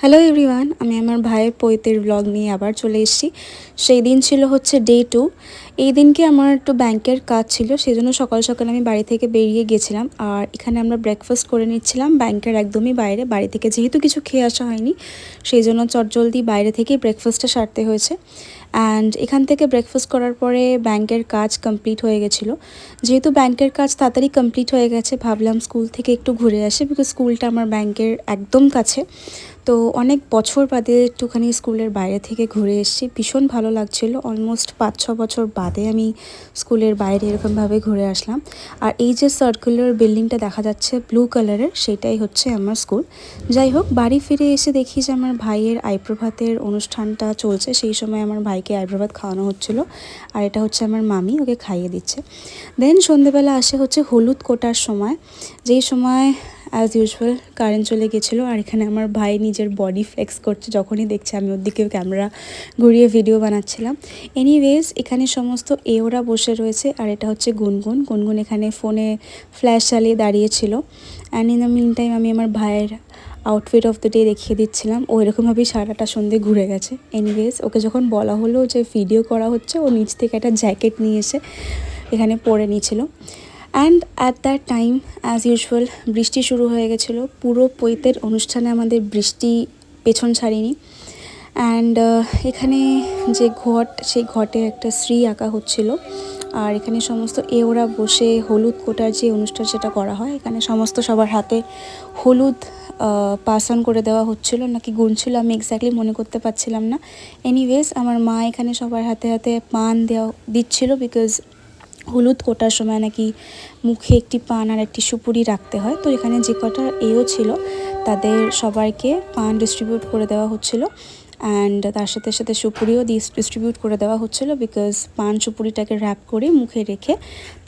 Hello everyone, আমি আমার ভাইয়ের পৈতের ব্লগ নিয়ে আবার চলে এসেছি। সেই দিন ছিল হচ্ছে ডে 2। এই দিনকে আমার একটু ব্যাংকের কাজ ছিল, সেই জন্য সকাল সকাল আমি বাড়ি থেকে বেরিয়ে গেছিলাম। আর এখানে আমরা ব্রেকফাস্ট করে নিচ্ছিলাম ব্যাংকের একদমই বাইরে। বাড়ি থেকে যেহেতু কিছু খেয়ে আসা হয়নি, সেই জন্য চটজলদি বাইরে থেকেই ব্রেকফাস্টটা সারতে হয়েছে। অ্যান্ড এখান থেকে ব্রেকফাস্ট করার পরে ব্যাংকের কাজ কমপ্লিট হয়ে গেছিলো। যেহেতু ব্যাংকের কাজ তাড়াতাড়ি কমপ্লিট হয়ে গেছে, ভাবলাম স্কুল থেকে একটু ঘুরে আসি, বিকজ স্কুলটা আমার ব্যাংকের একদম কাছে। তো অনেক বছর বাদে একটুখানি স্কুলের বাইরে থেকে ঘুরে এসেছি, ভীষণ ভালো লাগছিল। অলমোস্ট 5-6 বছর বাদে আমি স্কুলের বাইরে এরকমভাবে ঘুরে আসলাম। আর এই যে সার্কুলার বিল্ডিংটা দেখা যাচ্ছে ব্লু কালারের, সেটাই হচ্ছে আমার স্কুল। যাই হোক, বাড়ি ফিরে এসে দেখি যে আমার ভাইয়ের আইপ্রভাতের অনুষ্ঠানটা চলছে। সেই সময় আমার ভাইকে আইপ্রভাত খাওয়ানো হচ্ছিল, আর এটা হচ্ছে আমার মামি ওকে খাইয়ে দিচ্ছে। দেন সন্ধেবেলা আসে হচ্ছে হলুদ কোটার সময়, যেই সময় অ্যাজ ইউজুয়াল কারেন্ট চলে গেছিলো। আর এখানে আমার ভাই নিজের বডি ফ্লেক্স করছে, যখনই দেখছে আমি ওর দিকে ক্যামেরা ঘুরিয়ে ভিডিও বানাচ্ছিলাম। এনিওয়েজ, এখানে সমস্ত ওরা বসে রয়েছে, আর এটা হচ্ছে গুনগুন। গুনগুন এখানে ফোনে ফ্ল্যাশ চালিয়ে দাঁড়িয়েছিল। And in the meantime আমি আমার ভাইয়ের আউটফিট অফ দ্য ডে দেখিয়ে দিচ্ছিলাম। ও এরকমভাবেই সারাটা সন্ধে ঘুরে গেছে। এনিওয়েজ, ওকে যখন বলা হলো যে ভিডিও করা হচ্ছে, ও নিচ থেকে একটা জ্যাকেট নিয়ে এসে এখানে পরে নিয়েছিল। And at that time as usual বৃষ্টি শুরু হয়ে গেছিলো। পুরো পৈতের অনুষ্ঠানে আমাদের বৃষ্টি পেছন ছাড়েনি। অ্যান্ড এখানে যে ঘট, সেই ঘটে একটা শ্রী আঁকা হচ্ছিল। আর এখানে সমস্ত ওরা বসে হলুদ কোটার যে অনুষ্ঠান সেটা করা হয়, এখানে সমস্ত সবার হাতে হলুদ পাস অন করে দেওয়া হচ্ছিল, নাকি গুনছিল, আমি এক্স্যাক্টলি মনে করতে পারছিলাম না। এনিওয়েজ, আমার মা এখানে সবার হাতে হাতে পান দিচ্ছিল, বিকজ হলুদ কোটার সময় নাকি মুখে একটি পান আর একটি সুপুরি রাখতে হয়। তো এখানে যে কটা ছিল তাদের সবাইকে পান ডিস্ট্রিবিউট করে দেওয়া হচ্ছিল, অ্যান্ড তার সাথে সাথে সুপুরিও ডিস্ট্রিবিউট করে দেওয়া হচ্ছিল, বিকজ পান সুপুরিটাকে র্যাপ করে মুখে রেখে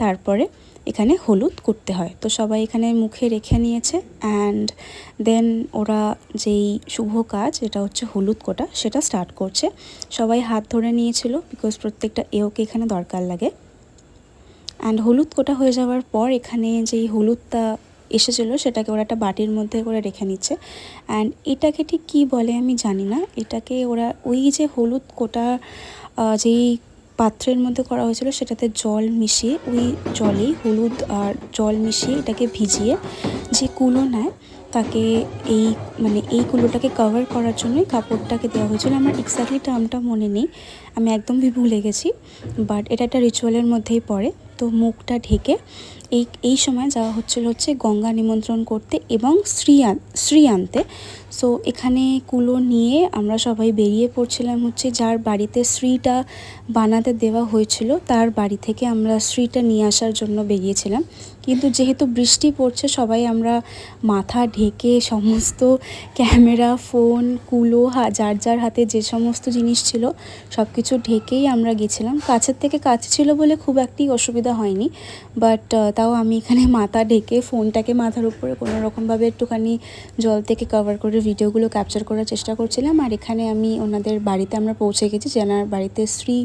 তারপরে এখানে হলুদ করতে হয়। তো সবাই এখানে মুখে রেখে নিয়েছে, অ্যান্ড দেন ওরা যেই শুভ কাজ, এটা হচ্ছে হলুদ কোটা, সেটা স্টার্ট করছে। সবাই হাত ধরে নিয়েছিল, বিকজ প্রত্যেকটা ওকে এখানে দরকার লাগে। অ্যান্ড হলুদ কোটা হয়ে যাওয়ার পর এখানে যেই হলুদটা এসেছিলো সেটাকে ওরা একটা বাটির মধ্যে করে রেখে নিচ্ছে। অ্যান্ড এটাকে ঠিক কী বলে আমি জানি না। এটাকে ওরা ওই যে হলুদ কোটা যেই পাত্রের মধ্যে করা হয়েছিল সেটাতে জল মিশিয়ে, ওই জলেই হলুদ আর জল মিশিয়ে এটাকে ভিজিয়ে যে কুলো নেয় তাকে এই কুলোটাকে কভার করার জন্যই কাপড়টাকে দেওয়া হয়েছিল। আমার এক্স্যাক্টলি টার্মটা মনে নেই, আমি একদমই ভুলে গেছি, বাট এটা একটা রিচুয়ালের মধ্যেই পড়ে। তো মুখটা ঢেকে এই সময় যাওয়া হচ্ছে গঙ্গা নিমন্ত্রণ করতে এবং শ্রী আনতে। সো এখানে কুলো নিয়ে আমরা সবাই বেরিয়ে পড়ছিলাম হচ্ছে যার বাড়িতে শ্রীটা বানাতে দেওয়া হয়েছিল তার বাড়ি থেকে আমরা শ্রীটা নিয়ে আসার জন্য বেরিয়েছিলাম। কিন্তু যেহেতু বৃষ্টি পড়ছে, সবাই আমরা মাথা ঢেকে সমস্ত ক্যামেরা, ফোন, কুলো, যার যার হাতে যে সমস্ত জিনিস ছিল সব কিছু ঢেকেই আমরা গেছিলাম। কাছের থেকে কাছে ছিল বলে খুব একটি অসুবিধা হয়নি, বাট তাও আমি এখানে মাথা ঢেকে ফোনটাকে মাথার উপরে কোনো রকমভাবে একটুখানি জল থেকে কভার করে ভিডিওগুলো ক্যাপচার করার চেষ্টা করছিলাম। আর এখানে আমি ওনাদের বাড়িতে আমরা পৌঁছে গেছি, যেনার বাড়িতে শ্রী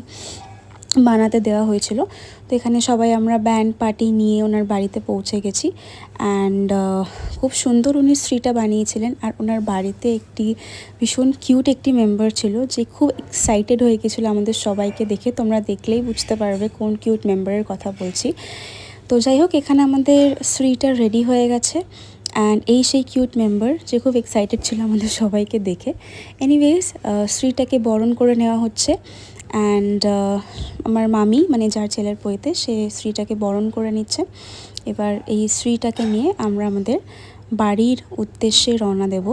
বানাতে দেওয়া হয়েছিল। তো এখানে সবাই আমরা ব্যান্ড পার্টি নিয়ে ওনার বাড়িতে পৌঁছে গেছি। অ্যান্ড খুব সুন্দর উনি শ্রীটা বানিয়েছিলেন। আর ওনার বাড়িতে একটি ভীষণ কিউট একটি মেম্বার ছিল, যে খুব এক্সাইটেড হয়ে গেছিলো আমাদের সবাইকে দেখে। তোমরা দেখলেই বুঝতে পারবে কোন কিউট মেম্বারের কথা বলছি। তো যাই হোক, এখানে আমাদের শ্রীটা রেডি হয়ে গেছে, অ্যান্ড এই সেই কিউট মেম্বার যে খুব এক্সাইটেড ছিল আমাদের সবাইকে দেখে। এনিওয়েজ, শ্রীটাকে বরণ করে নেওয়া হচ্ছে, অ্যান্ড আমার মামি, মানে যার ছেলের পৈতে, সে শ্রীটাকে বরণ করে নিচ্ছে। এবার এই শ্রীটাকে নিয়ে আমরা আমাদের বাড়ির উদ্দেশ্যে রওনা দেব।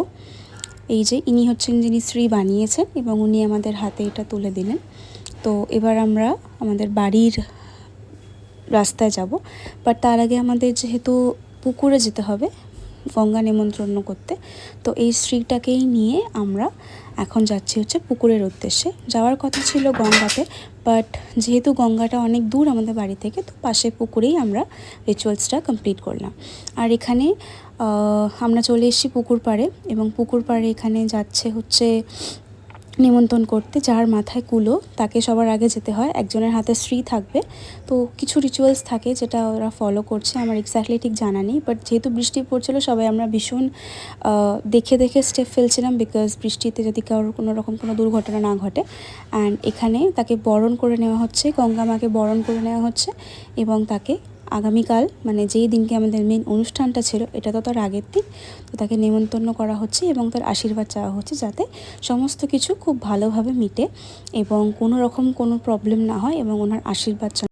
এই যে ইনি হচ্ছেন যিনি শ্রী বানিয়েছেন, এবং উনি আমাদের হাতে এটা তুলে দিলেন। তো এবার আমরা আমাদের বাড়ির রাস্তায় যাব, বাট তার আগে আমাদের যেহেতু পুকুরে যেতে হবে গঙ্গা নিমন্ত্রণ করতে, তো এই শ্রীটাকেই নিয়ে আমরা এখন যাচ্ছি হচ্ছে পুকুরের উদ্দেশ্যে। যাওয়ার কথা ছিল গঙ্গাতে, বাট যেহেতু গঙ্গাটা অনেক দূর আমাদের বাড়ি থেকে, তো পাশে পুকুরেই আমরা রিচুয়ালসটা কমপ্লিট করলাম। আর এখানে আমরা চলে এসেছি পুকুর পাড়ে, এবং পুকুর পাড়ে এখানে যাচ্ছে হচ্ছে নিমন্ত্রণ করতে। যার মাথায় কুলো তাকে সবার আগে যেতে হয়, একজনের হাতে শ্রী থাকবে। তো কিছু রিচুয়ালস থাকে যেটা ওরা ফলো করছে, আমার এক্স্যাক্টলি ঠিক জানা নেই। বাট যেহেতু বৃষ্টি পড়ছিল সবাই আমরা ভীষণ দেখে দেখে স্টেপ ফেলছিলাম, বিকজ বৃষ্টিতে যদি কারোর কোনো রকম কোনো দুর্ঘটনা না ঘটে। অ্যান্ড এখানে তাকে বরণ করে নেওয়া হচ্ছে, গঙ্গা মাকে বরণ করে নেওয়া হচ্ছে এবং তাকে আগামীকাল মানে যেই দিনকে আমাদের মেন অনুষ্ঠানটা ছিল, এটা তো তার আগের দিন, তো তাকে নেমন্তন্ন করা হচ্ছে এবং তার আশীর্বাদ চাওয়া হচ্ছে যাতে সমস্ত কিছু খুব ভালোভাবে মিটে এবং কোনো রকম কোনো প্রবলেম না হয় এবং ওনার আশীর্বাদ